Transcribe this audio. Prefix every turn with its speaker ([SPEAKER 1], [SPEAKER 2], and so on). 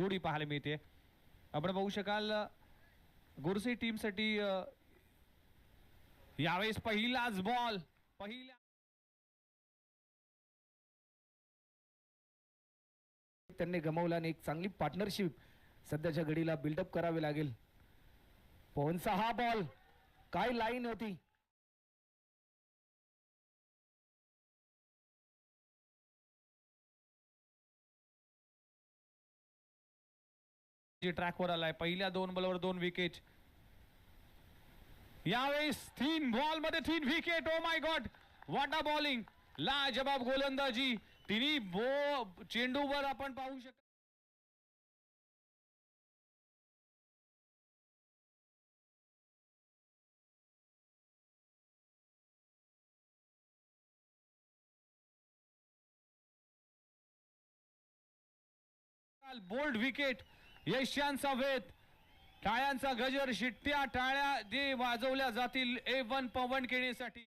[SPEAKER 1] जोडी पाहायला मिळते. आपण पाहू शकाल गोरसे टीम साठी यावेळेस पहिलाच बॉल
[SPEAKER 2] त्यांनी गमावला आणि एक चांगली पार्टनरशिप सध्याच्या घडीला बिल्डअप करावी लागेल. पवनचा हा बॉल काय लाईन होती.
[SPEAKER 1] ट्रॅकवर आलाय. पहिल्या 2 बॉलवर 2 विकेट. यावेळेस 3 बॉल मध्ये 3 wicket. Oh my god, what a bowling, लाजबाब गोलंदाजी. तिन्ही चेंडूवर आपण पाहू शकतो. Bold wicket. यशांचा वेध, टाळ्यांचा गजर, शिट्ट्या टाळ्या जे वाजवल्या जातील A1 पवन केणेसाठी.